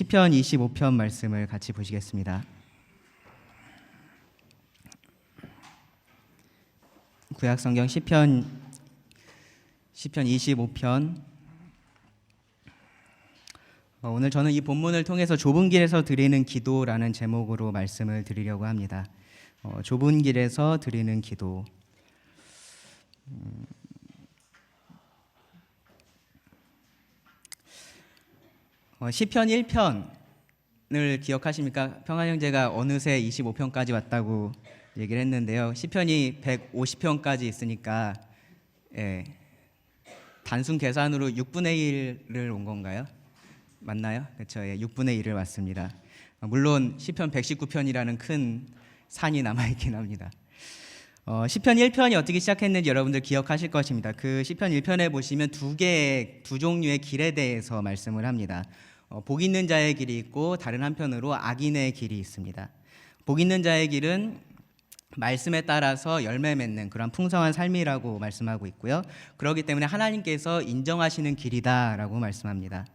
시편 25편 말씀을 같이 보시겠습니다. 구약성경 시편 25편. 오늘 저는 이 본문을 통해서 좁은 길에서 드리는 기도라는 제목으로 말씀을 드리려고 합니다. 좁은 길에서 드리는 기도. 시편 1편을 기억하십니까? 평안형제가 어느새 25편까지 왔다고 얘기를 했는데요. 시편이 150편까지 있으니까 단순 계산으로 6분의 1을 온 건가요? 맞나요? 그렇죠. 6분의 1을 왔습니다. 물론 시편 119편이라는 큰 산이 남아있긴 합니다. 시편 1편이 어떻게 시작했는지 여러분들 기억하실 것입니다. 그 시편 1편에 보시면 두 종류의 길에 대해서 말씀을 합니다. 복 있는 자의 길이 있고 다른 한편으로 악인의 길이 있습니다. 복 있는 자의 길은 말씀에 따라서 열매 맺는 그런 풍성한 삶이라고 말씀하고 있고요. 그렇기 때문에 하나님께서 인정하시는 길이다라고 말씀합니다.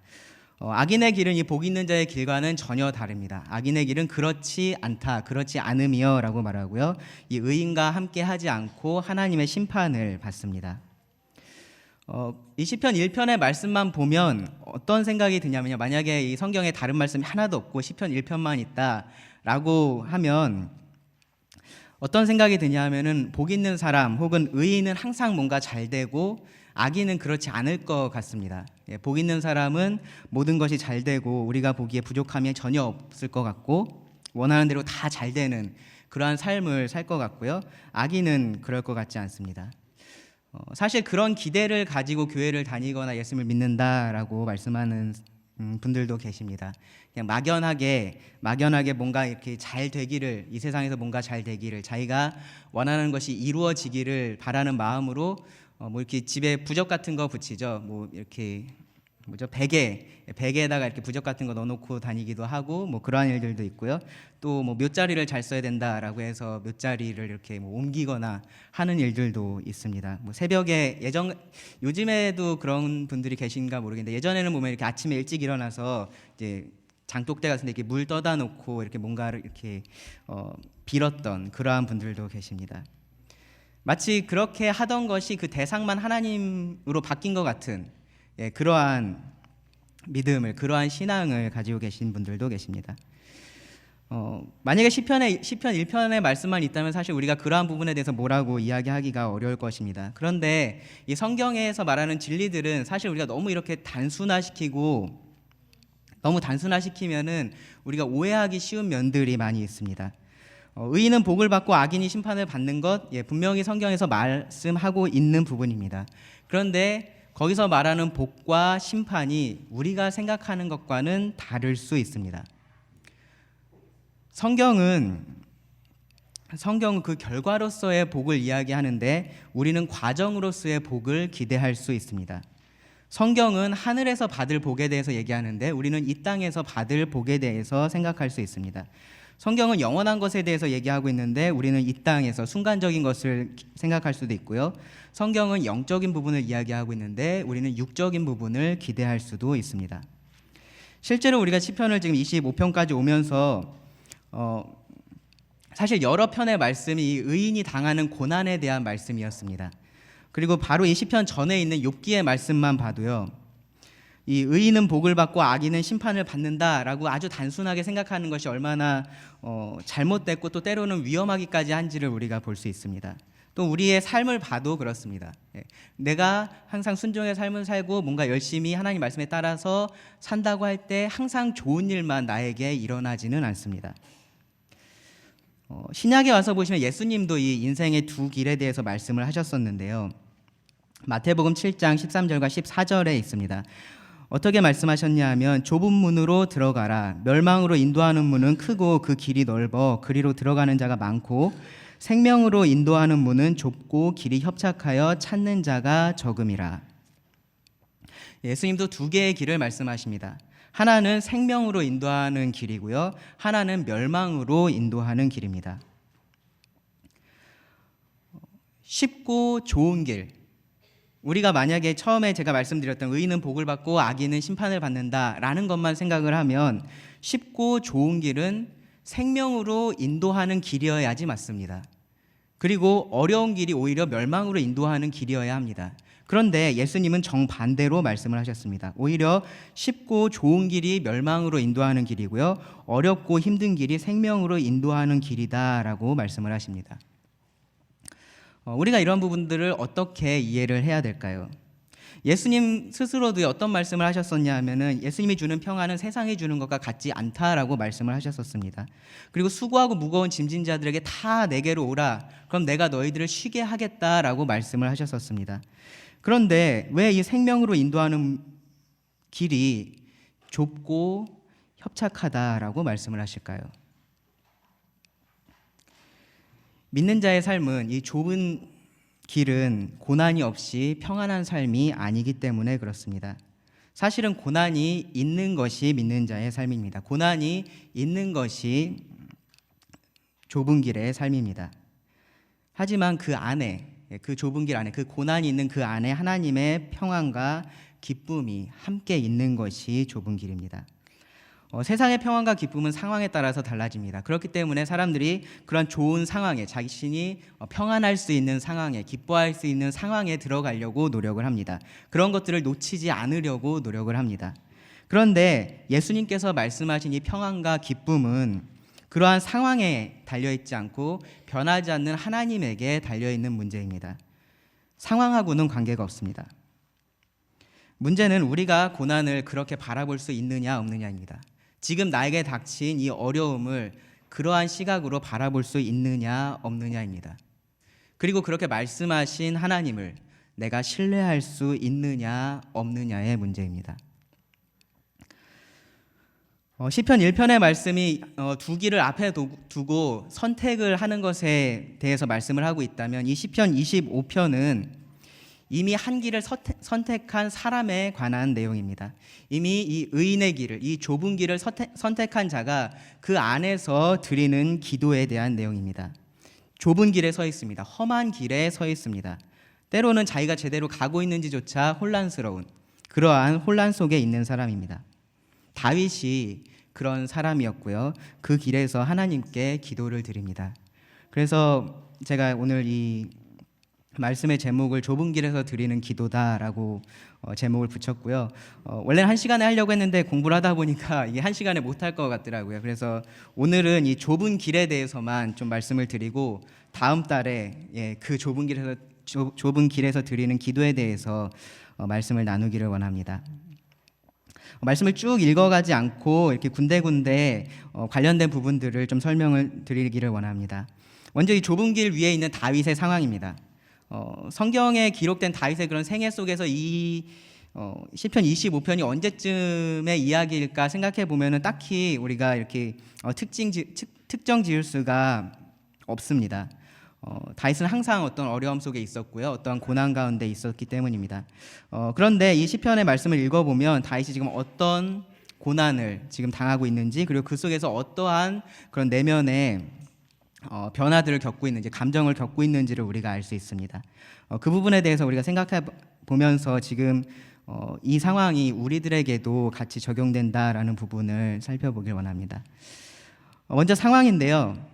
악인의 길은 이 복 있는 자의 길과는 전혀 다릅니다. 악인의 길은 그렇지 않다, 그렇지 않음이여 라고 말하고요. 이 의인과 함께 하지 않고 하나님의 심판을 받습니다. 이 시편 1편의 말씀만 보면 어떤 생각이 드냐면요. 만약에 이 성경에 다른 말씀이 하나도 없고 시편 1편만 있다라고 하면 어떤 생각이 드냐 하면은 복 있는 사람 혹은 의인은 항상 뭔가 잘 되고 악인은 그렇지 않을 것 같습니다. 복 있는 사람은 모든 것이 잘 되고 우리가 보기에 부족함이 전혀 없을 것 같고 원하는 대로 다 잘 되는 그러한 삶을 살 것 같고요. 악인은 그럴 것 같지 않습니다. 사실 그런 기대를 가지고 교회를 다니거나 예수님을 믿는다라고 말씀하는 분들도 계십니다. 그냥 막연하게 뭔가 이렇게 잘 되기를, 이 세상에서 뭔가 잘 되기를, 자기가 원하는 것이 이루어지기를 바라는 마음으로 뭐 이렇게 집에 부적 같은 거 붙이죠. 뭐 이렇게 베개에다가 이렇게 부적 같은 거 넣어놓고 다니기도 하고 뭐 그러한 일들도 있고요. 또 뭐 묫자리를 잘 써야 된다라고 해서 묫자리를 이렇게 뭐 옮기거나 하는 일들도 있습니다. 뭐 새벽에 요즘에도 그런 분들이 계신가 모르겠는데 예전에는 보면 이렇게 아침에 일찍 일어나서 이제 장독대 같은데 이렇게 물 떠다 놓고 이렇게 뭔가를 이렇게 빌었던 그러한 분들도 계십니다. 마치 그렇게 하던 것이 그 대상만 하나님으로 바뀐 것 같은 그러한 믿음을, 그러한 신앙을 가지고 계신 분들도 계십니다. 만약에 시편 1편의 말씀만 있다면 사실 우리가 그러한 부분에 대해서 뭐라고 이야기하기가 어려울 것입니다. 그런데 이 성경에서 말하는 진리들은 사실 우리가 너무 이렇게 너무 단순화시키면은 우리가 오해하기 쉬운 면들이 많이 있습니다. 의인은 복을 받고 악인이 심판을 받는 것, 분명히 성경에서 말씀하고 있는 부분입니다. 그런데 거기서 말하는 복과 심판이 우리가 생각하는 것과는 다를 수 있습니다. 성경은 그 결과로서의 복을 이야기하는데 우리는 과정으로서의 복을 기대할 수 있습니다. 성경은 하늘에서 받을 복에 대해서 얘기하는데 우리는 이 땅에서 받을 복에 대해서 생각할 수 있습니다. 성경은 영원한 것에 대해서 얘기하고 있는데 우리는 이 땅에서 순간적인 것을 생각할 수도 있고요. 성경은 영적인 부분을 이야기하고 있는데 우리는 육적인 부분을 기대할 수도 있습니다. 실제로 우리가 시편을 지금 25편까지 오면서 사실 여러 편의 말씀이 의인이 당하는 고난에 대한 말씀이었습니다. 그리고 바로 이 시편 전에 있는 욥기의 말씀만 봐도요. 이 의인은 복을 받고 악인은 심판을 받는다라고 아주 단순하게 생각하는 것이 얼마나 잘못됐고 또 때로는 위험하기까지 한지를 우리가 볼 수 있습니다. 또 우리의 삶을 봐도 그렇습니다. 내가 항상 순종의 삶을 살고 뭔가 열심히 하나님 말씀에 따라서 산다고 할 때 항상 좋은 일만 나에게 일어나지는 않습니다. 신약에 와서 보시면 예수님도 이 인생의 두 길에 대해서 말씀을 하셨었는데요. 마태복음 7장 13절과 14절에 있습니다. 어떻게 말씀하셨냐 하면 좁은 문으로 들어가라. 멸망으로 인도하는 문은 크고 그 길이 넓어 그리로 들어가는 자가 많고 생명으로 인도하는 문은 좁고 길이 협착하여 찾는 자가 적음이라. 예수님도 두 개의 길을 말씀하십니다. 하나는 생명으로 인도하는 길이고요. 하나는 멸망으로 인도하는 길입니다. 쉽고 좋은 길, 우리가 만약에 처음에 제가 말씀드렸던 의인은 복을 받고 악인은 심판을 받는다라는 것만 생각을 하면 쉽고 좋은 길은 생명으로 인도하는 길이어야지 맞습니다. 그리고 어려운 길이 오히려 멸망으로 인도하는 길이어야 합니다. 그런데 예수님은 정반대로 말씀을 하셨습니다. 오히려 쉽고 좋은 길이 멸망으로 인도하는 길이고요, 어렵고 힘든 길이 생명으로 인도하는 길이다라고 말씀을 하십니다. 우리가 이런 부분들을 어떻게 이해를 해야 될까요? 예수님 스스로도 어떤 말씀을 하셨었냐 하면은 예수님이 주는 평안은 세상이 주는 것과 같지 않다라고 말씀을 하셨었습니다. 그리고 수고하고 무거운 짐진 자들에게 다 내게로 오라, 그럼 내가 너희들을 쉬게 하겠다라고 말씀을 하셨었습니다. 그런데 왜 이 생명으로 인도하는 길이 좁고 협착하다라고 말씀을 하실까요? 믿는 자의 삶은 이 좁은 길은 고난이 없이 평안한 삶이 아니기 때문에 그렇습니다. 사실은 고난이 있는 것이 믿는 자의 삶입니다. 고난이 있는 것이 좁은 길의 삶입니다. 하지만 그 안에, 그 좁은 길 안에, 그 고난이 있는 그 안에 하나님의 평안과 기쁨이 함께 있는 것이 좁은 길입니다. 세상의 평안과 기쁨은 상황에 따라서 달라집니다. 그렇기 때문에 사람들이 그런 좋은 상황에, 자신이 평안할 수 있는 상황에, 기뻐할 수 있는 상황에 들어가려고 노력을 합니다. 그런 것들을 놓치지 않으려고 노력을 합니다. 그런데 예수님께서 말씀하신 이 평안과 기쁨은 그러한 상황에 달려있지 않고 변하지 않는 하나님에게 달려있는 문제입니다. 상황하고는 관계가 없습니다. 문제는 우리가 고난을 그렇게 바라볼 수 있느냐 없느냐입니다. 지금 나에게 닥친 이 어려움을 그러한 시각으로 바라볼 수 있느냐 없느냐입니다. 그리고 그렇게 말씀하신 하나님을 내가 신뢰할 수 있느냐 없느냐의 문제입니다. 시편 1편의 말씀이 두 길을 앞에 두고 선택을 하는 것에 대해서 말씀을 하고 있다면, 이 시편 25편은 이미 한 길을 선택한 사람에 관한 내용입니다. 이미 이 의인의 길을, 이 좁은 길을 선택한 자가 그 안에서 드리는 기도에 대한 내용입니다. 좁은 길에 서 있습니다. 험한 길에 서 있습니다. 때로는 자기가 제대로 가고 있는지조차 혼란스러운 그러한 혼란 속에 있는 사람입니다. 다윗이 그런 사람이었고요, 그 길에서 하나님께 기도를 드립니다. 그래서 제가 오늘 이 말씀의 제목을 좁은 길에서 드리는 기도다라고 제목을 붙였고요. 원래는 1시간에 하려고 했는데 공부를 하다 보니까 이게 1시간에 못할 것 같더라고요. 그래서 오늘은 이 좁은 길에 대해서만 좀 말씀을 드리고, 다음 달에 그 좁은 길에서 드리는 기도에 대해서 말씀을 나누기를 원합니다. 말씀을 쭉 읽어가지 않고 이렇게 군데군데 관련된 부분들을 좀 설명을 드리기를 원합니다. 먼저 이 좁은 길 위에 있는 다윗의 상황입니다. 성경에 기록된 다윗의 그런 생애 속에서 이 시편 25편이 언제쯤의 이야기일까 생각해 보면은 딱히 우리가 이렇게 특정 지을 수가 없습니다. 다윗은 항상 어떤 어려움 속에 있었고요, 어떠한 고난 가운데 있었기 때문입니다. 그런데 이 시편의 말씀을 읽어보면 다윗이 지금 어떤 고난을 지금 당하고 있는지, 그리고 그 속에서 어떠한 그런 내면의 변화들을 겪고 있는지, 감정을 겪고 있는지를 우리가 알 수 있습니다. 그 부분에 대해서 우리가 생각해 보면서 지금 이 상황이 우리들에게도 같이 적용된다라는 부분을 살펴보길 원합니다. 먼저 상황인데요.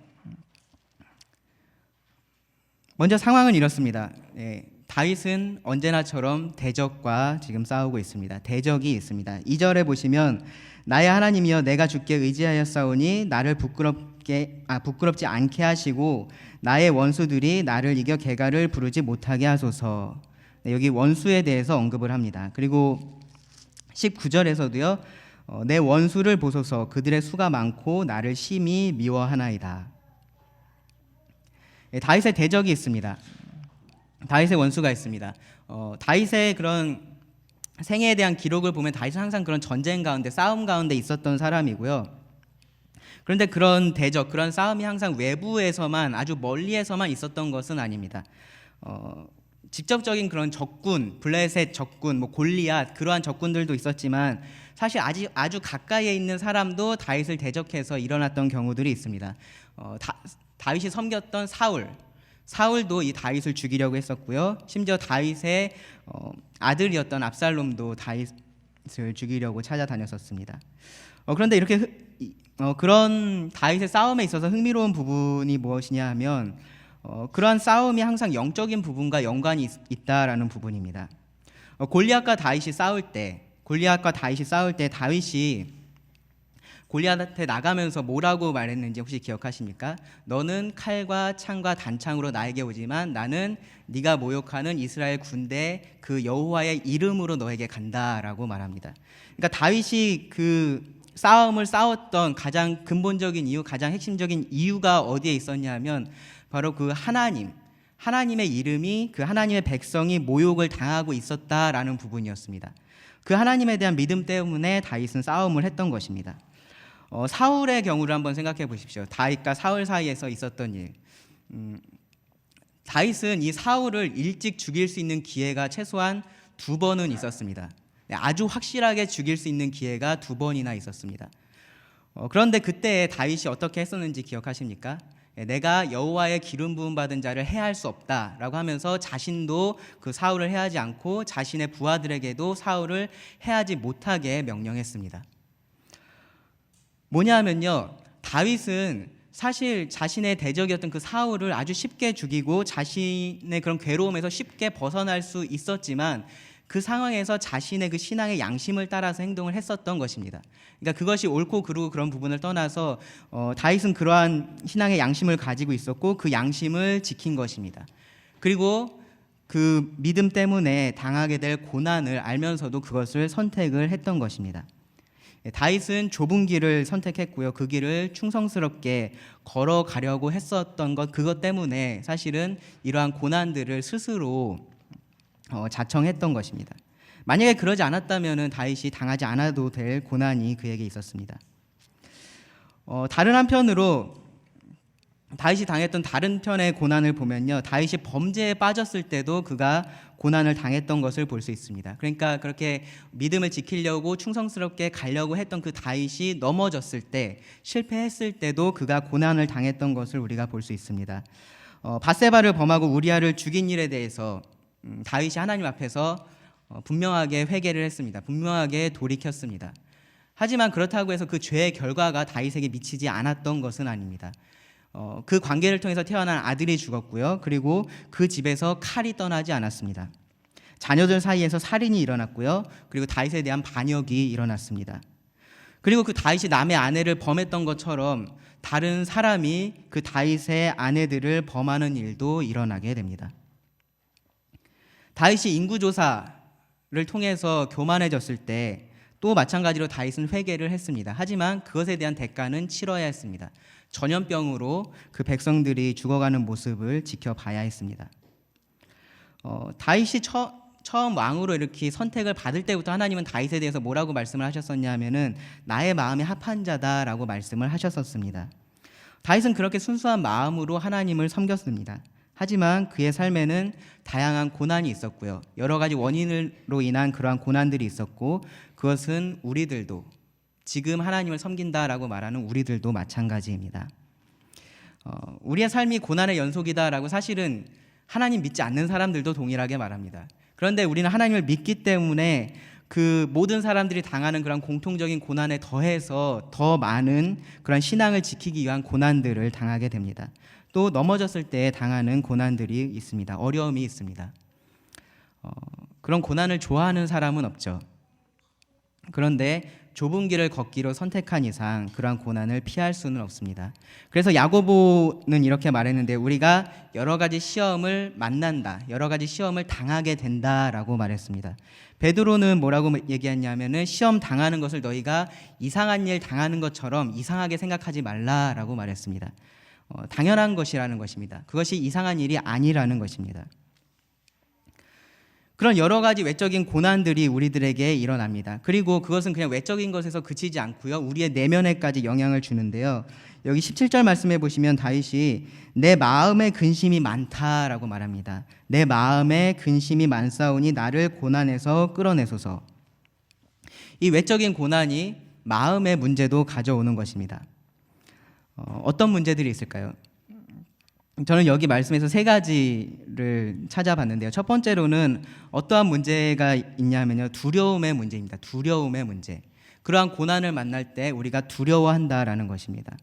먼저 상황은 이렇습니다. 다윗은 언제나처럼 대적과 지금 싸우고 있습니다. 대적이 있습니다. 2절에 보시면 나의 하나님이여 내가 주께 의지하였사오니 나를 부끄럽지 않게 하시고 나의 원수들이 나를 이겨 개가를 부르지 못하게 하소서. 여기 원수에 대해서 언급을 합니다. 그리고 19절에서도요. 내 원수를 보소서 그들의 수가 많고 나를 심히 미워하나이다. 다윗의 대적이 있습니다. 다윗의 원수가 있습니다. 다윗의 그런 생애에 대한 기록을 보면 다윗은 항상 그런 전쟁 가운데, 싸움 가운데 있었던 사람이고요. 그런데 그런 대적, 그런 싸움이 항상 외부에서만, 아주 멀리에서만 있었던 것은 아닙니다. 직접적인 그런 적군, 블레셋 적군, 골리앗, 그러한 적군들도 있었지만 사실 아주 가까이에 있는 사람도 다윗을 대적해서 일어났던 경우들이 있습니다. 다윗이 섬겼던 사울도 이 다윗을 죽이려고 했었고요. 심지어 다윗의 아들이었던 압살롬도 다윗을 죽이려고 찾아다녔었습니다. 그런데 이렇게 그런 다윗의 싸움에 있어서 흥미로운 부분이 무엇이냐 하면 그러한 싸움이 항상 영적인 부분과 연관이 있다라는 부분입니다. 골리앗과 다윗이 싸울 때 다윗이 골리앗한테 나가면서 뭐라고 말했는지 혹시 기억하십니까? 너는 칼과 창과 단창으로 나에게 오지만 나는 네가 모욕하는 이스라엘 군대 그 여호와의 이름으로 너에게 간다라고 말합니다. 그러니까 다윗이 그 싸움을 싸웠던 가장 근본적인 이유, 가장 핵심적인 이유가 어디에 있었냐면 바로 그 하나님의 이름이, 그 하나님의 백성이 모욕을 당하고 있었다라는 부분이었습니다. 그 하나님에 대한 믿음 때문에 다윗은 싸움을 했던 것입니다. 사울의 경우를 한번 생각해 보십시오. 다윗과 사울 사이에서 있었던 일. 다윗은 이 사울을 일찍 죽일 수 있는 기회가 최소한 2번은 있었습니다. 아주 확실하게 죽일 수 있는 기회가 2번이나 있었습니다. 그런데 그때 다윗이 어떻게 했었는지 기억하십니까? 내가 여호와의 기름 부음 받은 자를 해할 수 없다라고 하면서 자신도 그 사울을 해하지 않고 자신의 부하들에게도 사울을 해하지 못하게 명령했습니다. 뭐냐면요, 다윗은 사실 자신의 대적이었던 그 사울을 아주 쉽게 죽이고 자신의 그런 괴로움에서 쉽게 벗어날 수 있었지만 그 상황에서 자신의 그 신앙의 양심을 따라서 행동을 했었던 것입니다. 그러니까 그것이 옳고 그르고 그런 부분을 떠나서 다윗은 그러한 신앙의 양심을 가지고 있었고 그 양심을 지킨 것입니다. 그리고 그 믿음 때문에 당하게 될 고난을 알면서도 그것을 선택을 했던 것입니다. 다윗은 좁은 길을 선택했고요. 그 길을 충성스럽게 걸어가려고 했었던 그것 때문에 사실은 이러한 고난들을 스스로 자청했던 것입니다. 만약에 그러지 않았다면 다윗이 당하지 않아도 될 고난이 그에게 있었습니다. 다른 한편으로 다윗이 당했던 다른 편의 고난을 보면요, 다윗이 범죄에 빠졌을 때도 그가 고난을 당했던 것을 볼 수 있습니다. 그러니까 그렇게 믿음을 지키려고 충성스럽게 가려고 했던 그 다윗이 넘어졌을 때, 실패했을 때도 그가 고난을 당했던 것을 우리가 볼 수 있습니다. 밧세바를 범하고 우리아를 죽인 일에 대해서 다윗이 하나님 앞에서 분명하게 회개를 했습니다. 분명하게 돌이켰습니다. 하지만 그렇다고 해서 그 죄의 결과가 다윗에게 미치지 않았던 것은 아닙니다. 그 관계를 통해서 태어난 아들이 죽었고요. 그리고 그 집에서 칼이 떠나지 않았습니다. 자녀들 사이에서 살인이 일어났고요. 그리고 다윗에 대한 반역이 일어났습니다. 그리고 그 다윗이 남의 아내를 범했던 것처럼 다른 사람이 그 다윗의 아내들을 범하는 일도 일어나게 됩니다. 다윗이 인구조사를 통해서 교만해졌을 때 또 마찬가지로 다윗은 회개를 했습니다. 하지만 그것에 대한 대가는 치러야 했습니다. 전염병으로 그 백성들이 죽어가는 모습을 지켜봐야 했습니다. 다윗이 처음 왕으로 이렇게 선택을 받을 때부터 하나님은 다윗에 대해서 뭐라고 말씀을 하셨었냐 하면은 나의 마음에 합한 자다라고 말씀을 하셨었습니다. 다윗은 그렇게 순수한 마음으로 하나님을 섬겼습니다. 하지만 그의 삶에는 다양한 고난이 있었고요. 여러 가지 원인으로 인한 그러한 고난들이 있었고 그것은 우리들도 지금 하나님을 섬긴다라고 말하는 우리들도 마찬가지입니다. 우리의 삶이 고난의 연속이다라고 사실은 하나님 믿지 않는 사람들도 동일하게 말합니다. 그런데 우리는 하나님을 믿기 때문에 그 모든 사람들이 당하는 그런 공통적인 고난에 더해서 더 많은 그런 신앙을 지키기 위한 고난들을 당하게 됩니다. 또 넘어졌을 때 당하는 고난들이 있습니다. 어려움이 있습니다. 그런 고난을 좋아하는 사람은 없죠. 그런데 좁은 길을 걷기로 선택한 이상 그러한 고난을 피할 수는 없습니다. 그래서 야고보는 이렇게 말했는데 우리가 여러 가지 시험을 만난다, 여러 가지 시험을 당하게 된다라고 말했습니다. 베드로는 뭐라고 얘기했냐면은 시험 당하는 것을 너희가 이상한 일 당하는 것처럼 이상하게 생각하지 말라라고 말했습니다. 당연한 것이라는 것입니다. 그것이 이상한 일이 아니라는 것입니다. 그런 여러 가지 외적인 고난들이 우리들에게 일어납니다. 그리고 그것은 그냥 외적인 것에서 그치지 않고요. 우리의 내면에까지 영향을 주는데요. 여기 17절 말씀해 보시면 다윗이 내 마음에 근심이 많다라고 말합니다. 내 마음에 근심이 많사오니 나를 고난에서 끌어내소서. 이 외적인 고난이 마음의 문제도 가져오는 것입니다. 어떤 문제들이 있을까요? 저는 여기 말씀에서 세 가지를 찾아봤는데요. 첫 번째로는 어떠한 문제가 있냐면요, 두려움의 문제입니다. 두려움의 문제. 그러한 고난을 만날 때 우리가 두려워한다라는 것입니다.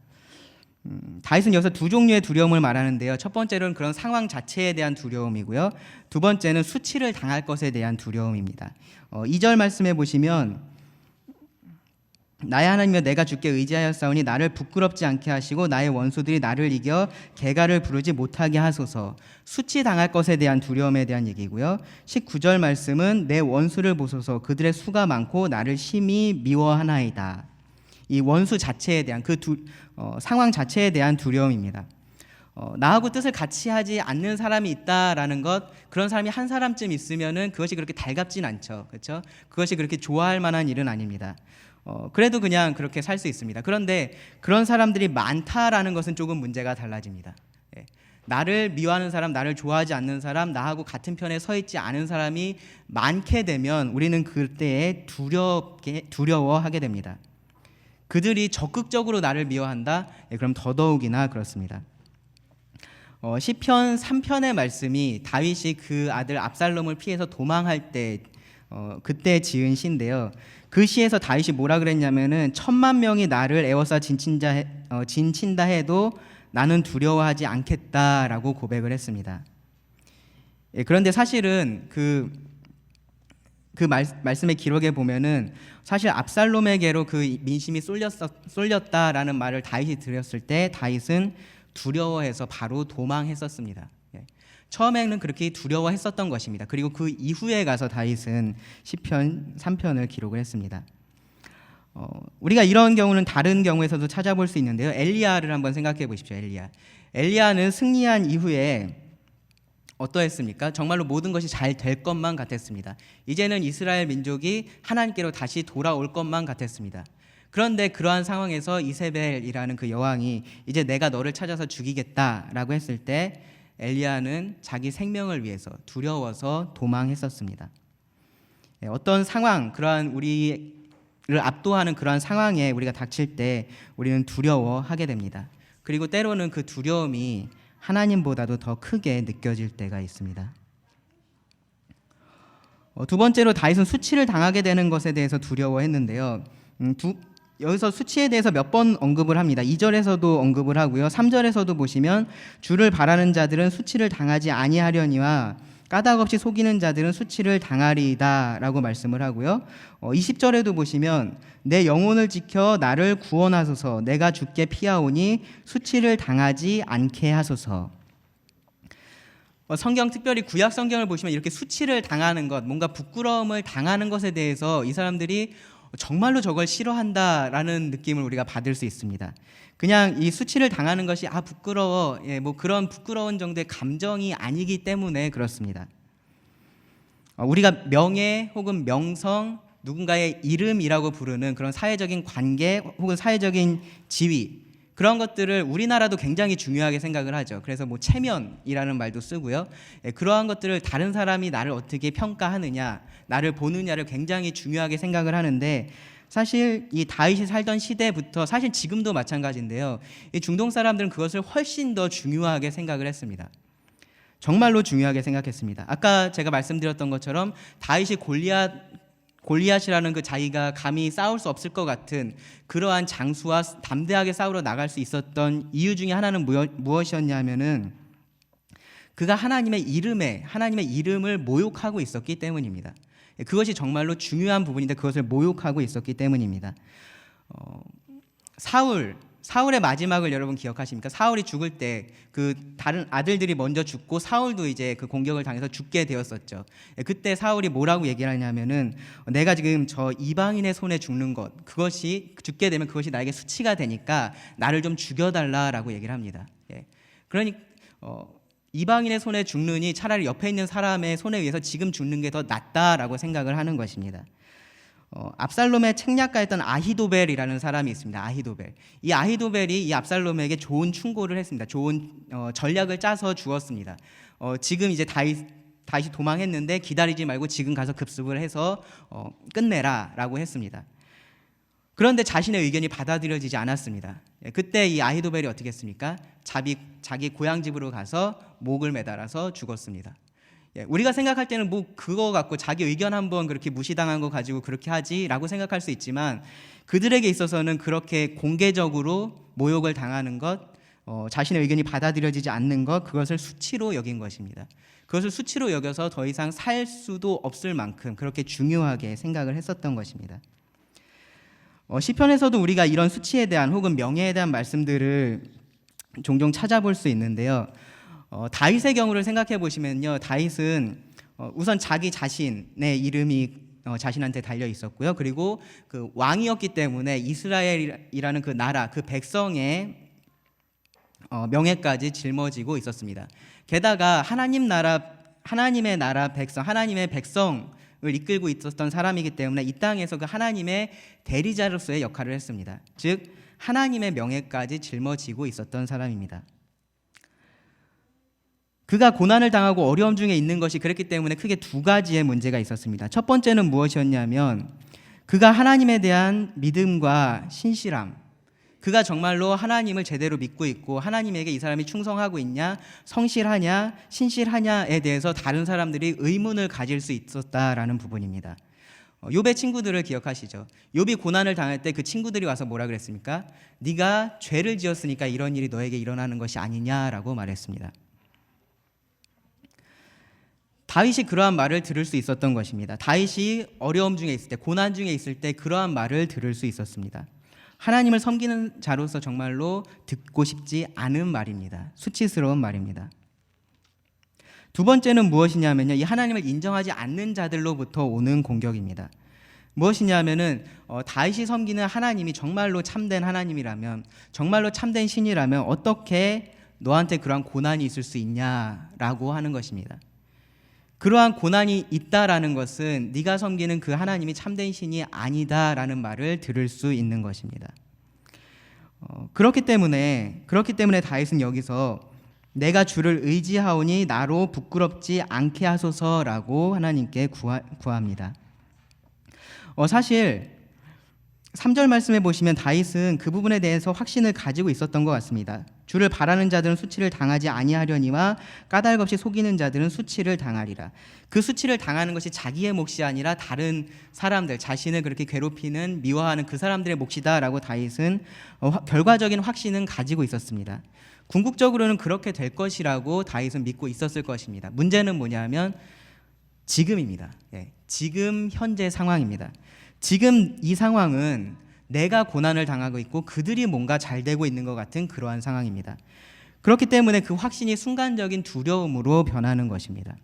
다윗은 여기서 두 종류의 두려움을 말하는데요. 첫 번째로는 그런 상황 자체에 대한 두려움이고요. 두 번째는 수치를 당할 것에 대한 두려움입니다. 2절 말씀에 보시면 나의 하나님이여 내가 주께 의지하였사오니 나를 부끄럽지 않게 하시고 나의 원수들이 나를 이겨 개가를 부르지 못하게 하소서. 수치 당할 것에 대한 두려움에 대한 얘기고요. 19절 말씀은 내 원수를 보소서 그들의 수가 많고 나를 심히 미워하나이다. 이 원수 자체에 대한 상황 자체에 대한 두려움입니다. 나하고 뜻을 같이 하지 않는 사람이 있다라는 것, 그런 사람이 한 사람쯤 있으면은 그것이 그렇게 달갑진 않죠, 그렇죠? 그것이 그렇게 좋아할 만한 일은 아닙니다. 그래도 그냥 그렇게 살 수 있습니다. 그런데 그런 사람들이 많다라는 것은 조금 문제가 달라집니다. 예. 나를 미워하는 사람, 나를 좋아하지 않는 사람, 나하고 같은 편에 서 있지 않은 사람이 많게 되면 우리는 그때에 두려워하게 됩니다. 그들이 적극적으로 나를 미워한다? 예, 그럼 더더욱이나 그렇습니다. 시편 3편의 말씀이 다윗이 그 아들 압살롬을 피해서 도망할 때 그때 지은 시인데요. 그 시에서 다윗이 뭐라 그랬냐면은 10,000명이 나를 에워싸 진친다 해도 나는 두려워하지 않겠다라고 고백을 했습니다. 예, 그런데 사실은 말씀의 기록에 보면은 사실 압살롬에게로 그 민심이 쏠렸다라는 말을 다윗이 들었을 때 다윗은 두려워해서 바로 도망했었습니다. 예. 처음에는 그렇게 두려워했었던 것입니다. 그리고 그 이후에 가서 다윗은 시편 3편을 기록을 했습니다. 우리가 이런 경우는 다른 경우에서도 찾아볼 수 있는데요. 엘리야를 한번 생각해 보십시오. 엘리야는 승리한 이후에 어떠했습니까? 정말로 모든 것이 잘 될 것만 같았습니다. 이제는 이스라엘 민족이 하나님께로 다시 돌아올 것만 같았습니다. 그런데 그러한 상황에서 이세벨이라는 그 여왕이 이제 내가 너를 찾아서 죽이겠다라고 했을 때 엘리야는 자기 생명을 위해서 두려워서 도망했었습니다. 어떤 상황, 그러한 우리를 압도하는 그러한 상황에 우리가 닥칠 때 우리는 두려워하게 됩니다. 그리고 때로는 그 두려움이 하나님보다도 더 크게 느껴질 때가 있습니다. 두 번째로 다윗은 수치를 당하게 되는 것에 대해서 두려워했는데요. 여기서 수치에 대해서 몇 번 언급을 합니다. 2절에서도 언급을 하고요. 3절에서도 보시면 주를 바라는 자들은 수치를 당하지 아니하려니와 까닭없이 속이는 자들은 수치를 당하리이다 라고 말씀을 하고요. 20절에도 보시면 내 영혼을 지켜 나를 구원하소서 내가 주께 피하오니 수치를 당하지 않게 하소서. 성경, 특별히 구약 성경을 보시면 이렇게 수치를 당하는 것, 뭔가 부끄러움을 당하는 것에 대해서 이 사람들이 정말로 저걸 싫어한다라는 느낌을 우리가 받을 수 있습니다. 그냥 이 수치를 당하는 것이 부끄러워, 뭐 그런 부끄러운 정도의 감정이 아니기 때문에 그렇습니다. 우리가 명예 혹은 명성, 누군가의 이름이라고 부르는 그런 사회적인 관계 혹은 사회적인 지위, 그런 것들을 우리나라도 굉장히 중요하게 생각을 하죠. 그래서 뭐 체면이라는 말도 쓰고요. 그러한 것들을 다른 사람이 나를 어떻게 평가하느냐, 나를 보느냐를 굉장히 중요하게 생각을 하는데, 사실 이 다윗이 살던 시대부터, 사실 지금도 마찬가지인데요, 이 중동 사람들은 그것을 훨씬 더 중요하게 생각을 했습니다. 정말로 중요하게 생각했습니다. 아까 제가 말씀드렸던 것처럼 다윗이 골리앗이라는 그 자기가 감히 싸울 수 없을 것 같은 그러한 장수와 담대하게 싸우러 나갈 수 있었던 이유 중에 하나는 무엇이었냐면은 그가 하나님의 이름을 모욕하고 있었기 때문입니다. 그것이 정말로 중요한 부분인데 그것을 모욕하고 있었기 때문입니다. 사울의 마지막을 여러분 기억하십니까? 사울이 죽을 때 그 다른 아들들이 먼저 죽고 사울도 이제 그 공격을 당해서 죽게 되었었죠. 그때 사울이 뭐라고 얘기를 하냐면은 내가 지금 저 이방인의 손에 죽는 것, 그것이 죽게 되면 그것이 나에게 수치가 되니까 나를 좀 죽여달라라고 얘기를 합니다. 그러니 이방인의 손에 죽느니 차라리 옆에 있는 사람의 손에 의해서 지금 죽는 게 더 낫다라고 생각을 하는 것입니다. 압살롬의 책략가였던 아히도벨이라는 사람이 있습니다. 이 아히도벨이 이 압살롬에게 좋은 충고를 했습니다. 좋은 전략을 짜서 주었습니다. 지금 이제 다윗이 도망했는데 기다리지 말고 지금 가서 급습을 해서 끝내라라고 했습니다. 그런데 자신의 의견이 받아들여지지 않았습니다. 그때 이 아히도벨이 어떻게 했습니까? 자기 고향 집으로 가서 목을 매달아서 죽었습니다. 우리가 생각할 때는 뭐 그거 갖고 자기 의견 한번 그렇게 무시당한 거 가지고 그렇게 하지라고 생각할 수 있지만, 그들에게 있어서는 그렇게 공개적으로 모욕을 당하는 것, 자신의 의견이 받아들여지지 않는 것, 그것을 수치로 여긴 것입니다. 그것을 수치로 여겨서 더 이상 살 수도 없을 만큼 그렇게 중요하게 생각을 했었던 것입니다. 시편에서도 우리가 이런 수치에 대한 혹은 명예에 대한 말씀들을 종종 찾아볼 수 있는데요. 다윗의 경우를 생각해 보시면요, 다윗은 우선 자기 자신의 이름이 자신한테 달려 있었고요. 그리고 그 왕이었기 때문에 이스라엘이라는 그 나라, 그 백성의 명예까지 짊어지고 있었습니다. 게다가 하나님의 나라 백성, 하나님의 백성을 이끌고 있었던 사람이기 때문에 이 땅에서 그 하나님의 대리자로서의 역할을 했습니다. 즉 하나님의 명예까지 짊어지고 있었던 사람입니다. 그가 고난을 당하고 어려움 중에 있는 것이 그랬기 때문에 크게 두 가지의 문제가 있었습니다. 첫 번째는 무엇이었냐면, 그가 하나님에 대한 믿음과 신실함, 그가 정말로 하나님을 제대로 믿고 있고 하나님에게 이 사람이 충성하고 있냐, 성실하냐, 신실하냐에 대해서 다른 사람들이 의문을 가질 수 있었다라는 부분입니다. 욥의 친구들을 기억하시죠? 욥이 고난을 당할 때 그 친구들이 와서 뭐라 그랬습니까? 네가 죄를 지었으니까 이런 일이 너에게 일어나는 것이 아니냐라고 말했습니다. 다윗이 그러한 말을 들을 수 있었던 것입니다. 다윗이 어려움 중에 있을 때, 고난 중에 있을 때 그러한 말을 들을 수 있었습니다. 하나님을 섬기는 자로서 정말로 듣고 싶지 않은 말입니다. 수치스러운 말입니다. 두 번째는 무엇이냐면요, 이 하나님을 인정하지 않는 자들로부터 오는 공격입니다. 무엇이냐면은 다윗이 섬기는 하나님이 정말로 참된 하나님이라면, 정말로 참된 신이라면 어떻게 너한테 그러한 고난이 있을 수 있냐라고 하는 것입니다. 그러한 고난이 있다라는 것은 네가 섬기는 그 하나님이 참된 신이 아니다라는 말을 들을 수 있는 것입니다. 그렇기 때문에 다윗은 여기서 내가 주를 의지하오니 나로 부끄럽지 않게 하소서라고 하나님께 구합니다. 사실 3절 말씀에 보시면 다윗은 그 부분에 대해서 확신을 가지고 있었던 것 같습니다. 주를 바라는 자들은 수치를 당하지 아니하려니와 까닭없이 속이는 자들은 수치를 당하리라. 그 수치를 당하는 것이 자기의 몫이 아니라 다른 사람들, 자신을 그렇게 괴롭히는, 미워하는 그 사람들의 몫이다라고 다윗은 결과적인 확신은 가지고 있었습니다. 궁극적으로는 그렇게 될 것이라고 다윗은 믿고 있었을 것입니다. 문제는 뭐냐면 지금입니다. 지금 현재 상황입니다. 지금 이 상황은 내가 고난을 당하고 있고 그들이 뭔가 잘 되고 있는 것 같은 그러한 상황입니다. 그렇기 때문에 그 확신이 순간적인 두려움으로 변하는 것입니다.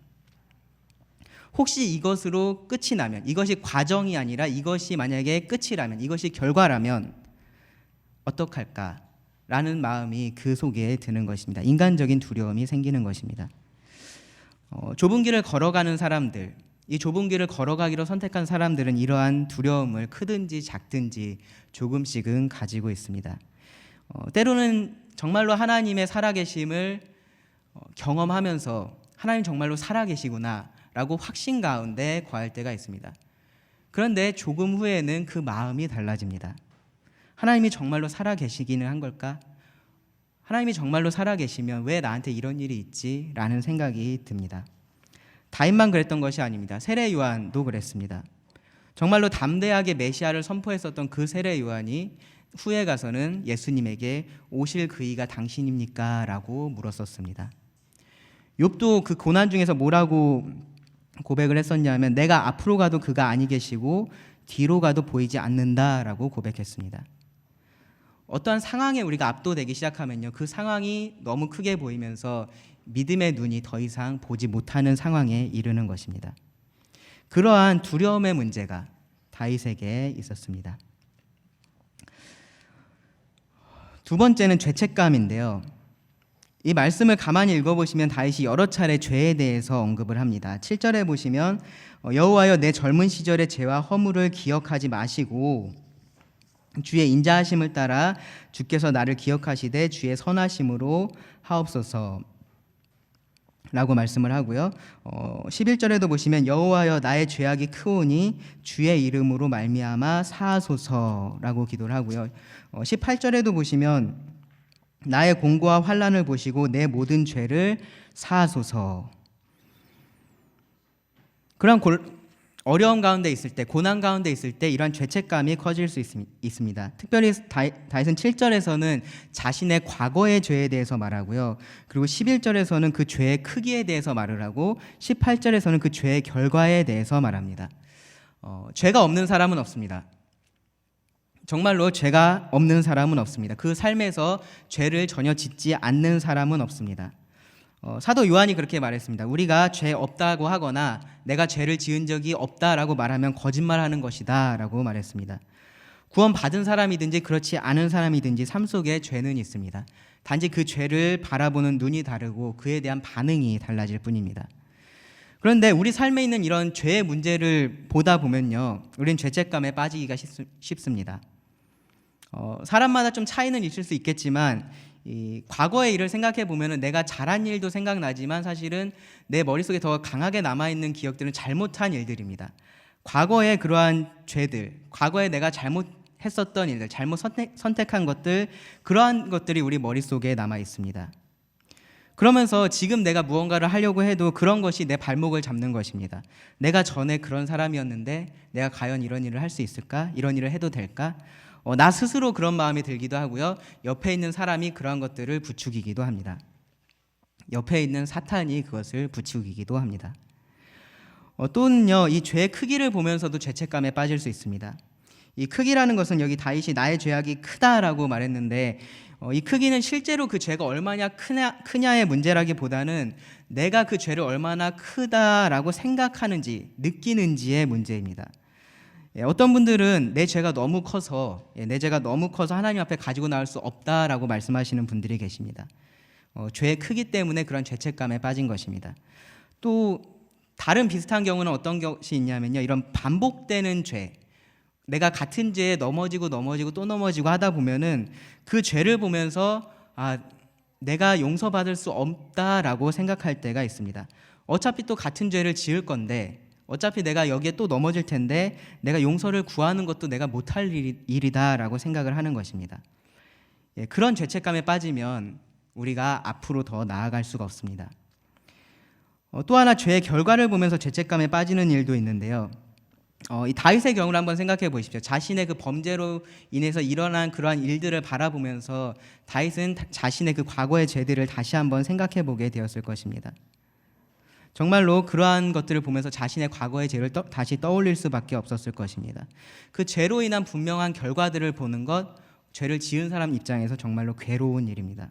혹시 이것으로 끝이 나면, 이것이 과정이 아니라 이것이 만약에 끝이라면, 이것이 결과라면 어떡할까라는 마음이 그 속에 드는 것입니다. 인간적인 두려움이 생기는 것입니다. 좁은 길을 걸어가는 사람들, 이 좁은 길을 걸어가기로 선택한 사람들은 이러한 두려움을 크든지 작든지 조금씩은 가지고 있습니다. 때로는 정말로 하나님의 살아계심을 경험하면서 하나님 정말로 살아계시구나 라고 확신 가운데 거할 때가 있습니다. 그런데 조금 후에는 그 마음이 달라집니다. 하나님이 정말로 살아계시기는 한 걸까? 하나님이 정말로 살아계시면 왜 나한테 이런 일이 있지? 라는 생각이 듭니다. 다윗만 그랬던 것이 아닙니다. 세례 요한도 그랬습니다. 정말로 담대하게 메시아를 선포했었던 그 세례 요한이 후에 가서는 예수님에게 오실 그이가 당신입니까? 라고 물었었습니다. 욥도 그 고난 중에서 뭐라고 고백을 했었냐면 내가 앞으로 가도 그가 아니 계시고 뒤로 가도 보이지 않는다라고 고백했습니다. 어떠한 상황에 우리가 압도되기 시작하면요, 그 상황이 너무 크게 보이면서 믿음의 눈이 더 이상 보지 못하는 상황에 이르는 것입니다. 그러한 두려움의 문제가 다윗에게 있었습니다. 두 번째는 죄책감인데요. 이 말씀을 가만히 읽어보시면 다윗이 여러 차례 죄에 대해서 언급을 합니다. 7절에 보시면 여호와여 내 젊은 시절의 죄와 허물을 기억하지 마시고 주의 인자하심을 따라 주께서 나를 기억하시되 주의 선하심으로 하옵소서. 라고 말씀을 하고요. 11절에도 보시면 여호와여 나의 죄악이 크오니 주의 이름으로 말미암아 사하소서라고 기도를 하고요. 18절에도 보시면 나의 공고와 환난을 보시고 내 모든 죄를 사하소서. 그런 어려움 가운데 있을 때, 고난 가운데 있을 때 이러한 죄책감이 커질 수 있습니다. 특별히 다윗은 7절에서는 자신의 과거의 죄에 대해서 말하고요. 그리고 11절에서는 그 죄의 크기에 대해서 말을 하고 18절에서는 그 죄의 결과에 대해서 말합니다. 죄가 없는 사람은 없습니다. 정말로 죄가 없는 사람은 없습니다. 그 삶에서 죄를 전혀 짓지 않는 사람은 없습니다. 사도 요한이 그렇게 말했습니다. 우리가 죄 없다고 하거나 내가 죄를 지은 적이 없다라고 말하면 거짓말하는 것이다 라고 말했습니다. 구원 받은 사람이든지 그렇지 않은 사람이든지 삶 속에 죄는 있습니다. 단지 그 죄를 바라보는 눈이 다르고 그에 대한 반응이 달라질 뿐입니다. 그런데 우리 삶에 있는 이런 죄의 문제를 보다 보면요, 우리는 죄책감에 빠지기가 쉽습니다. 사람마다 좀 차이는 있을 수 있겠지만 이 과거의 일을 생각해 보면은 내가 잘한 일도 생각나지만 사실은 내 머릿속에 더 강하게 남아있는 기억들은 잘못한 일들입니다. 과거의 그러한 죄들, 과거에 내가 잘못했었던 일들, 잘못 선택한 것들, 그러한 것들이 우리 머릿속에 남아 있습니다. 그러면서 지금 내가 무언가를 하려고 해도 그런 것이 내 발목을 잡는 것입니다. 내가 전에 그런 사람이었는데 내가 과연 이런 일을 할 수 있을까? 이런 일을 해도 될까? 나 스스로 그런 마음이 들기도 하고요. 옆에 있는 사람이 그러한 것들을 부추기기도 합니다. 옆에 있는 사탄이 그것을 부추기기도 합니다. 또는요, 이 죄의 크기를 보면서도 죄책감에 빠질 수 있습니다. 이 크기라는 것은 여기 다윗이 나의 죄악이 크다라고 말했는데 이 크기는 실제로 그 죄가 얼마나 크냐의 문제라기보다는 내가 그 죄를 얼마나 크다라고 생각하는지, 느끼는지의 문제입니다. 어떤 분들은 내 죄가 너무 커서 하나님 앞에 가지고 나올 수 없다라고 말씀하시는 분들이 계십니다. 죄의 크기 때문에 그런 죄책감에 빠진 것입니다. 또 다른 비슷한 경우는 어떤 것이 있냐면요, 이런 반복되는 죄, 내가 같은 죄에 넘어지고 또 넘어지고 하다 보면은 그 죄를 보면서 내가 용서받을 수 없다라고 생각할 때가 있습니다. 어차피 또 같은 죄를 지을 건데, 어차피 내가 여기에 또 넘어질 텐데 내가 용서를 구하는 것도 내가 못할 일이다라고 생각을 하는 것입니다. 그런 죄책감에 빠지면 우리가 앞으로 더 나아갈 수가 없습니다. 또 하나 죄의 결과를 보면서 죄책감에 빠지는 일도 있는데요. 이 다윗의 경우를 한번 생각해 보십시오. 자신의 그 범죄로 인해서 일어난 그러한 일들을 바라보면서 다윗은 자신의 그 과거의 죄들을 다시 한번 생각해 보게 되었을 것입니다. 정말로 그러한 것들을 보면서 자신의 과거의 죄를 다시 떠올릴 수밖에 없었을 것입니다. 그 죄로 인한 분명한 결과들을 보는 것, 죄를 지은 사람 입장에서 정말로 괴로운 일입니다.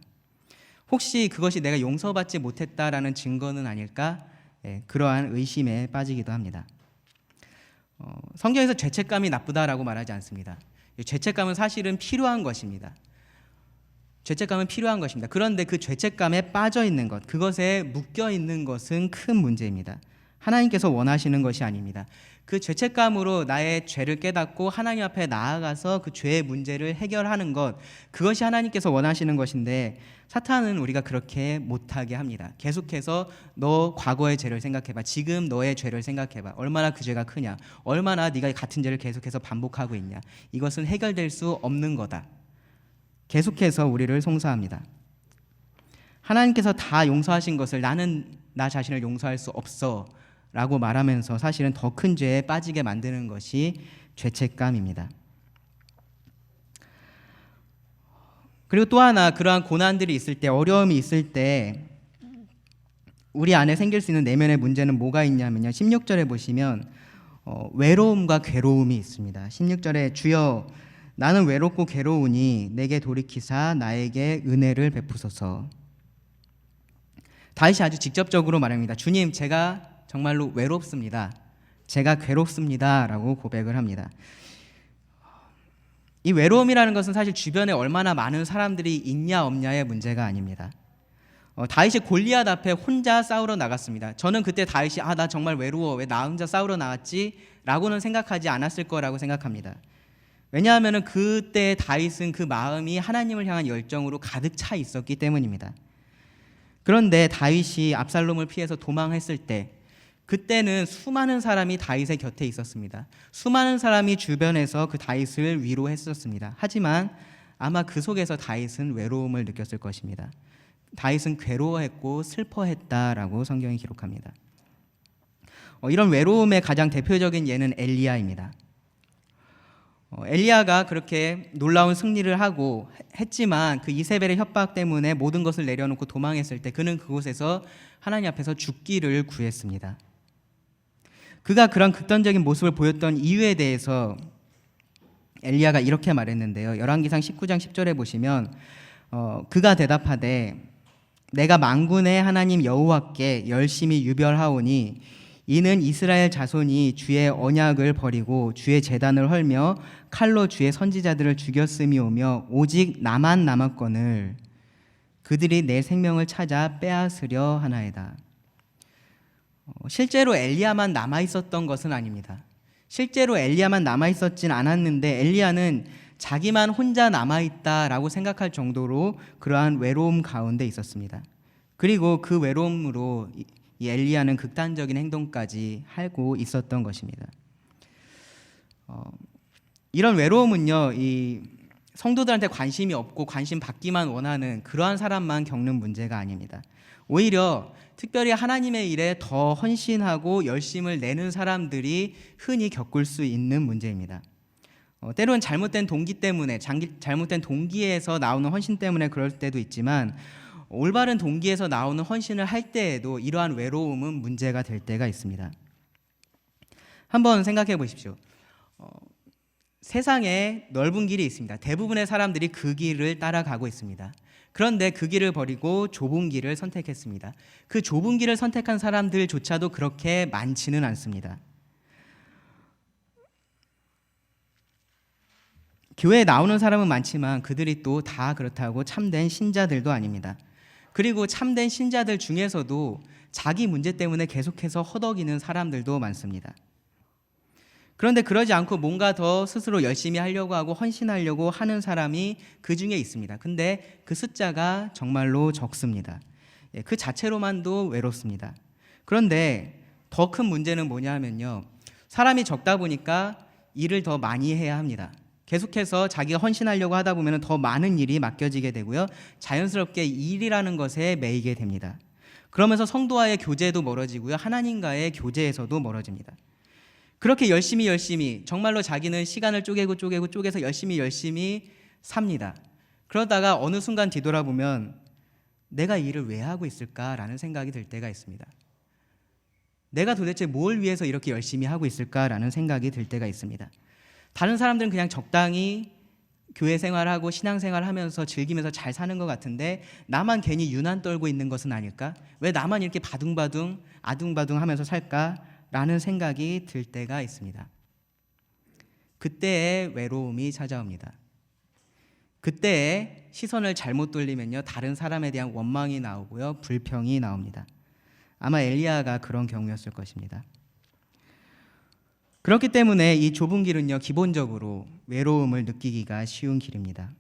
혹시 그것이 내가 용서받지 못했다라는 증거는 아닐까? 그러한 의심에 빠지기도 합니다. 성경에서 죄책감이 나쁘다라고 말하지 않습니다. 죄책감은 사실은 필요한 것입니다. 죄책감은 필요한 것입니다. 그런데 그 죄책감에 빠져 있는 것, 그것에 묶여 있는 것은 큰 문제입니다. 하나님께서 원하시는 것이 아닙니다. 그 죄책감으로 나의 죄를 깨닫고 하나님 앞에 나아가서 그 죄의 문제를 해결하는 것, 그것이 하나님께서 원하시는 것인데 사탄은 우리가 그렇게 못하게 합니다. 계속해서 너 과거의 죄를 생각해봐. 지금 너의 죄를 생각해봐. 얼마나 그 죄가 크냐. 얼마나 네가 같은 죄를 계속해서 반복하고 있냐. 이것은 해결될 수 없는 거다. 계속해서 우리를 송사합니다. 하나님께서 다 용서하신 것을 나는 나 자신을 용서할 수 없어 라고 말하면서 사실은 더 큰 죄에 빠지게 만드는 것이 죄책감입니다. 그리고 또 하나 그러한 고난들이 있을 때, 어려움이 있을 때 우리 안에 생길 수 있는 내면의 문제는 뭐가 있냐면요, 16절에 보시면 외로움과 괴로움이 있습니다. 16절에 주여 나는 외롭고 괴로우니 내게 돌이키사 나에게 은혜를 베푸소서. 다윗이 아주 직접적으로 말합니다. 주님, 제가 정말로 외롭습니다. 제가 괴롭습니다 라고 고백을 합니다. 이 외로움이라는 것은 사실 주변에 얼마나 많은 사람들이 있냐 없냐의 문제가 아닙니다. 다윗이 골리앗 앞에 혼자 싸우러 나갔습니다. 저는 그때 다윗이 나 정말 외로워, 왜 나 혼자 싸우러 나왔지? 라고는 생각하지 않았을 거라고 생각합니다. 왜냐하면 그때 다윗은 그 마음이 하나님을 향한 열정으로 가득 차 있었기 때문입니다. 그런데 다윗이 압살롬을 피해서 도망했을 때 그때는 수많은 사람이 다윗의 곁에 있었습니다. 수많은 사람이 주변에서 그 다윗을 위로했었습니다. 하지만 아마 그 속에서 다윗은 외로움을 느꼈을 것입니다. 다윗은 괴로워했고 슬퍼했다라고 성경이 기록합니다. 이런 외로움의 가장 대표적인 예는 엘리야입니다. 엘리야가 그렇게 놀라운 승리를 하고 했지만 그 이세벨의 협박 때문에 모든 것을 내려놓고 도망했을 때 그는 그곳에서 하나님 앞에서 죽기를 구했습니다. 그가 그런 극단적인 모습을 보였던 이유에 대해서 엘리야가 이렇게 말했는데요. 열왕기상 19장 10절에 보시면 그가 대답하되 내가 만군의 하나님 여호와께 열심히 유별하오니 이는 이스라엘 자손이 주의 언약을 버리고 주의 제단을 헐며 칼로 주의 선지자들을 죽였음이오며 오직 나만 남았거늘 그들이 내 생명을 찾아 빼앗으려 하나이다. 실제로 엘리야만 남아있었던 것은 아닙니다. 실제로 엘리야만 남아있었진 않았는데 엘리야는 자기만 혼자 남아있다라고 생각할 정도로 그러한 외로움 가운데 있었습니다. 그리고 그 외로움으로 이 엘리야는 극단적인 행동까지 하고 있었던 것입니다. 이런 외로움은요, 이 성도들한테 관심이 없고 관심 받기만 원하는 그러한 사람만 겪는 문제가 아닙니다. 오히려 특별히 하나님의 일에 더 헌신하고 열심을 내는 사람들이 흔히 겪을 수 있는 문제입니다. 때로는 잘못된 동기 때문에, 잘못된 동기에서 나오는 헌신 때문에 그럴 때도 있지만 올바른 동기에서 나오는 헌신을 할 때에도 이러한 외로움은 문제가 될 때가 있습니다. 한번 생각해 보십시오. 세상에 넓은 길이 있습니다. 대부분의 사람들이 그 길을 따라가고 있습니다. 그런데 그 길을 버리고 좁은 길을 선택했습니다. 그 좁은 길을 선택한 사람들조차도 그렇게 많지는 않습니다. 교회에 나오는 사람은 많지만 그들이 또 다 그렇다고 참된 신자들도 아닙니다. 그리고 참된 신자들 중에서도 자기 문제 때문에 계속해서 허덕이는 사람들도 많습니다. 그런데 그러지 않고 뭔가 더 스스로 열심히 하려고 하고 헌신하려고 하는 사람이 그 중에 있습니다. 근데 그 숫자가 정말로 적습니다. 그 자체로만도 외롭습니다. 그런데 더 큰 문제는 뭐냐 하면요. 사람이 적다 보니까 일을 더 많이 해야 합니다. 계속해서 자기가 헌신하려고 하다 보면 더 많은 일이 맡겨지게 되고요. 자연스럽게 일이라는 것에 매이게 됩니다. 그러면서 성도와의 교제도 멀어지고요. 하나님과의 교제에서도 멀어집니다. 그렇게 열심히 정말로 자기는 시간을 쪼개서 열심히 삽니다. 그러다가 어느 순간 뒤돌아보면 내가 이 일을 왜 하고 있을까라는 생각이 들 때가 있습니다. 내가 도대체 뭘 위해서 이렇게 열심히 하고 있을까라는 생각이 들 때가 있습니다. 다른 사람들은 그냥 적당히 교회 생활하고 신앙생활 하면서 즐기면서 잘 사는 것 같은데 나만 괜히 유난 떨고 있는 것은 아닐까? 왜 나만 이렇게 바둥바둥 아둥바둥 하면서 살까? 라는 생각이 들 때가 있습니다. 그때의 외로움이 찾아옵니다. 그때의 시선을 잘못 돌리면요, 다른 사람에 대한 원망이 나오고요, 불평이 나옵니다. 아마 엘리야가 그런 경우였을 것입니다. 그렇기 때문에 이 좁은 길은요, 기본적으로 외로움을 느끼기가 쉬운 길입니다.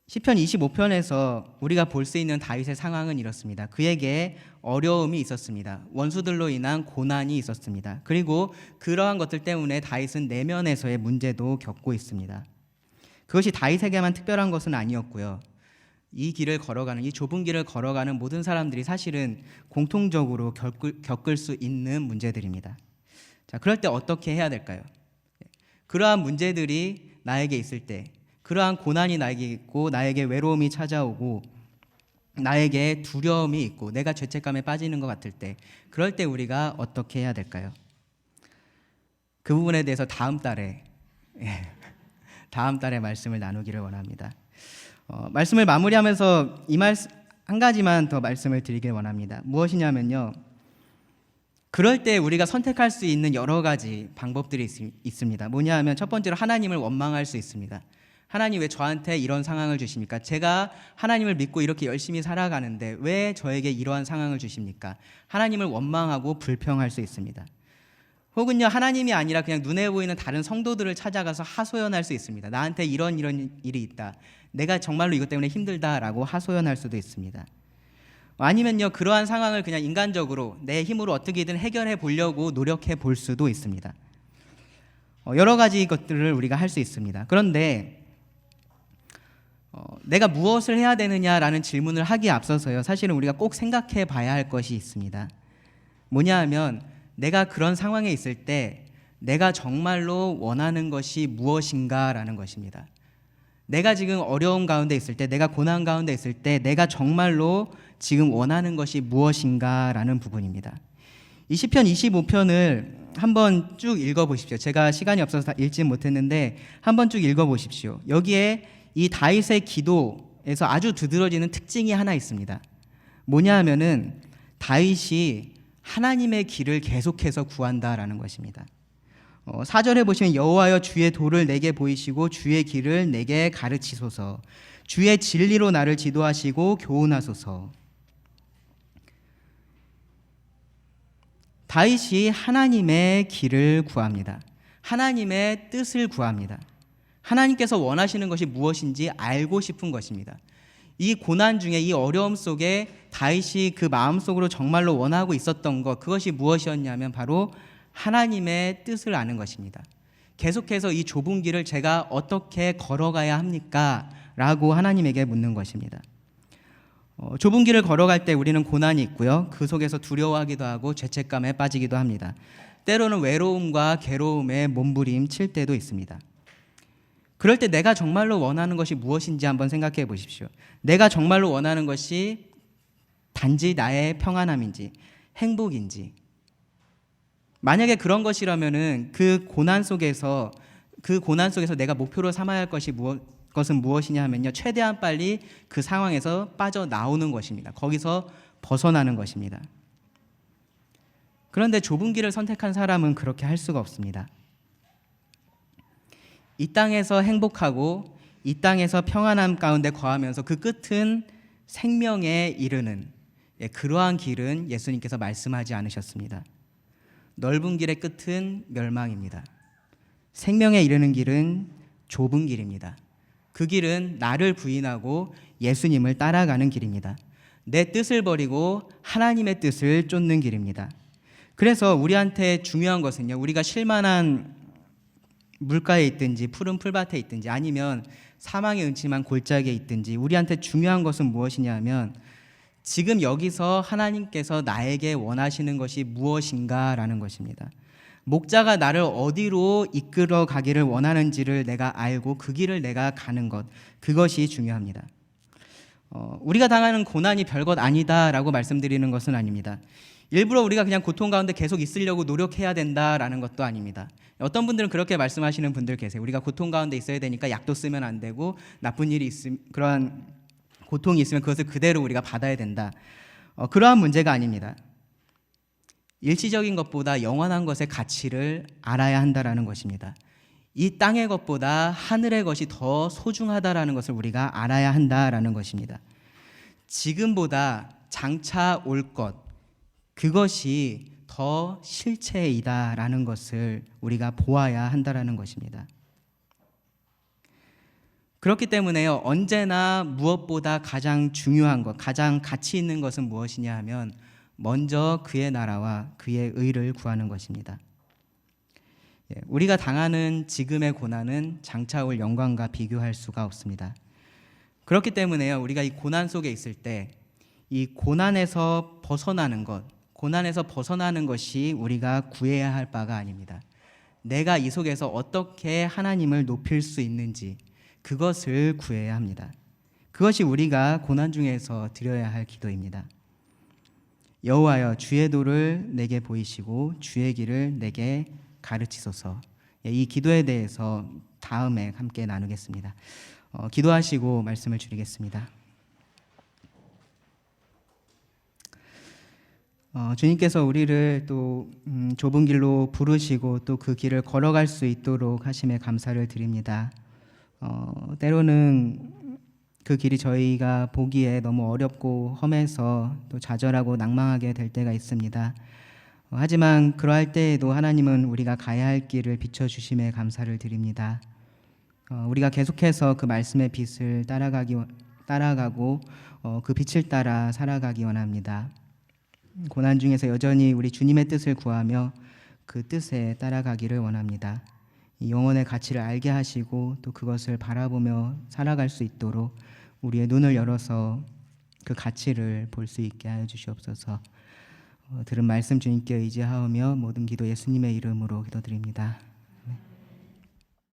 시편 25편에서 우리가 볼 수 있는 다윗의 상황은 이렇습니다. 그에게 어려움이 있었습니다. 원수들로 인한 고난이 있었습니다. 그리고 그러한 것들 때문에 다윗은 내면에서의 문제도 겪고 있습니다. 그것이 다윗에게만 특별한 것은 아니었고요. 이 좁은 길을 걸어가는 모든 사람들이 사실은 공통적으로 겪을 수 있는 문제들입니다. 자, 그럴 때 어떻게 해야 될까요? 그러한 문제들이 나에게 있을 때, 그러한 고난이 나에게 있고 나에게 외로움이 찾아오고 나에게 두려움이 있고 내가 죄책감에 빠지는 것 같을 때, 그럴 때 우리가 어떻게 해야 될까요? 그 부분에 대해서 다음 달에 말씀을 나누기를 원합니다. 말씀을 마무리하면서 한 가지만 더 말씀을 드리길 원합니다. 무엇이냐면요, 그럴 때 우리가 선택할 수 있는 여러 가지 방법들이 있습니다. 뭐냐 하면 첫 번째로 하나님을 원망할 수 있습니다. 하나님, 왜 저한테 이런 상황을 주십니까? 제가 하나님을 믿고 이렇게 열심히 살아가는데 왜 저에게 이러한 상황을 주십니까? 하나님을 원망하고 불평할 수 있습니다. 혹은요, 하나님이 아니라 그냥 눈에 보이는 다른 성도들을 찾아가서 하소연할 수 있습니다. 나한테 이런 일이 있다. 내가 정말로 이것 때문에 힘들다라고 하소연할 수도 있습니다. 아니면요, 그러한 상황을 그냥 인간적으로 내 힘으로 어떻게든 해결해 보려고 노력해 볼 수도 있습니다. 여러 가지 것들을 우리가 할 수 있습니다. 그런데 내가 무엇을 해야 되느냐라는 질문을 하기에 앞서서요, 사실은 우리가 꼭 생각해 봐야 할 것이 있습니다. 뭐냐 하면, 내가 그런 상황에 있을 때 내가 정말로 원하는 것이 무엇인가라는 것입니다. 내가 지금 어려움 가운데 있을 때, 내가 고난 가운데 있을 때 내가 정말로 지금 원하는 것이 무엇인가라는 부분입니다. 이 시편 25편을 한번 쭉 읽어보십시오. 제가 시간이 없어서 다 읽지 못했는데 한번 쭉 읽어보십시오. 여기에 이 다윗의 기도에서 아주 두드러지는 특징이 하나 있습니다. 뭐냐 하면은 다윗이 하나님의 길을 계속해서 구한다라는 것입니다. 4절에 보시면 여호와여 주의 도를 내게 보이시고 주의 길을 내게 가르치소서. 주의 진리로 나를 지도하시고 교훈하소서. 다윗이 하나님의 길을 구합니다. 하나님의 뜻을 구합니다. 하나님께서 원하시는 것이 무엇인지 알고 싶은 것입니다. 이 고난 중에, 이 어려움 속에 다윗이 그 마음속으로 정말로 원하고 있었던 것, 그것이 무엇이었냐면 바로 하나님의 뜻을 아는 것입니다. 계속해서 이 좁은 길을 제가 어떻게 걸어가야 합니까? 라고 하나님에게 묻는 것입니다. 좁은 길을 걸어갈 때 우리는 고난이 있고요, 그 속에서 두려워하기도 하고 죄책감에 빠지기도 합니다. 때로는 외로움과 괴로움에 몸부림칠 때도 있습니다. 그럴 때 내가 정말로 원하는 것이 무엇인지 한번 생각해 보십시오. 내가 정말로 원하는 것이 단지 나의 평안함인지 행복인지, 만약에 그런 것이라면은 그 고난 속에서 내가 목표로 삼아야 할 것은 무엇이냐 하면요, 최대한 빨리 그 상황에서 빠져나오는 것입니다. 거기서 벗어나는 것입니다. 그런데 좁은 길을 선택한 사람은 그렇게 할 수가 없습니다. 이 땅에서 행복하고 이 땅에서 평안함 가운데 거하면서 그 끝은 생명에 이르는, 그러한 길은 예수님께서 말씀하지 않으셨습니다. 넓은 길의 끝은 멸망입니다. 생명에 이르는 길은 좁은 길입니다. 그 길은 나를 부인하고 예수님을 따라가는 길입니다. 내 뜻을 버리고 하나님의 뜻을 쫓는 길입니다. 그래서 우리한테 중요한 것은요, 우리가 쉴만한 물가에 있든지 푸른 풀밭에 있든지 아니면 사망의 음침한 골짜기에 있든지, 우리한테 중요한 것은 무엇이냐 하면 지금 여기서 하나님께서 나에게 원하시는 것이 무엇인가라는 것입니다. 목자가 나를 어디로 이끌어 가기를 원하는지를 내가 알고 그 길을 내가 가는 것, 그것이 중요합니다. 우리가 당하는 고난이 별것 아니다라고 말씀드리는 것은 아닙니다. 일부러 우리가 그냥 고통 가운데 계속 있으려고 노력해야 된다라는 것도 아닙니다. 어떤 분들은 그렇게 말씀하시는 분들 계세요. 우리가 고통 가운데 있어야 되니까 약도 쓰면 안 되고, 나쁜 일이 있으면, 그러한 고통이 있으면 그것을 그대로 우리가 받아야 된다. 그러한 문제가 아닙니다. 일시적인 것보다 영원한 것의 가치를 알아야 한다라는 것입니다. 이 땅의 것보다 하늘의 것이 더 소중하다라는 것을 우리가 알아야 한다라는 것입니다. 지금보다 장차 올 것, 그것이 더 실체이다라는 것을 우리가 보아야 한다라는 것입니다. 그렇기 때문에요, 언제나 무엇보다 가장 중요한 것, 가장 가치 있는 것은 무엇이냐 하면 먼저 그의 나라와 그의 의를 구하는 것입니다. 우리가 당하는 지금의 고난은 장차 올 영광과 비교할 수가 없습니다. 그렇기 때문에요, 우리가 이 고난 속에 있을 때 이 고난에서 벗어나는 것, 고난에서 벗어나는 것이 우리가 구해야 할 바가 아닙니다. 내가 이 속에서 어떻게 하나님을 높일 수 있는지, 그것을 구해야 합니다. 그것이 우리가 고난 중에서 드려야 할 기도입니다. 여호와여 주의 도를 내게 보이시고 주의 길을 내게 가르치소서. 이 기도에 대해서 다음에 함께 나누겠습니다. 기도하시고 말씀을 드리겠습니다. 주님께서 우리를 또 좁은 길로 부르시고 또 그 길을 걸어갈 수 있도록 하심에 감사를 드립니다. 때로는 그 길이 저희가 보기에 너무 어렵고 험해서 또 좌절하고 낭망하게 될 때가 있습니다. 하지만 그러할 때에도 하나님은 우리가 가야 할 길을 비춰주심에 감사를 드립니다. 우리가 계속해서 그 말씀의 빛을 따라가고 그 빛을 따라 살아가기 원합니다. 고난 중에서 여전히 우리 주님의 뜻을 구하며 그 뜻에 따라가기를 원합니다. 이 영혼의 가치를 알게 하시고 또 그것을 바라보며 살아갈 수 있도록 우리의 눈을 열어서 그 가치를 볼 수 있게 하여 주시옵소서. 들은 말씀 주님께 의지하오며 모든 기도 예수님의 이름으로 기도드립니다.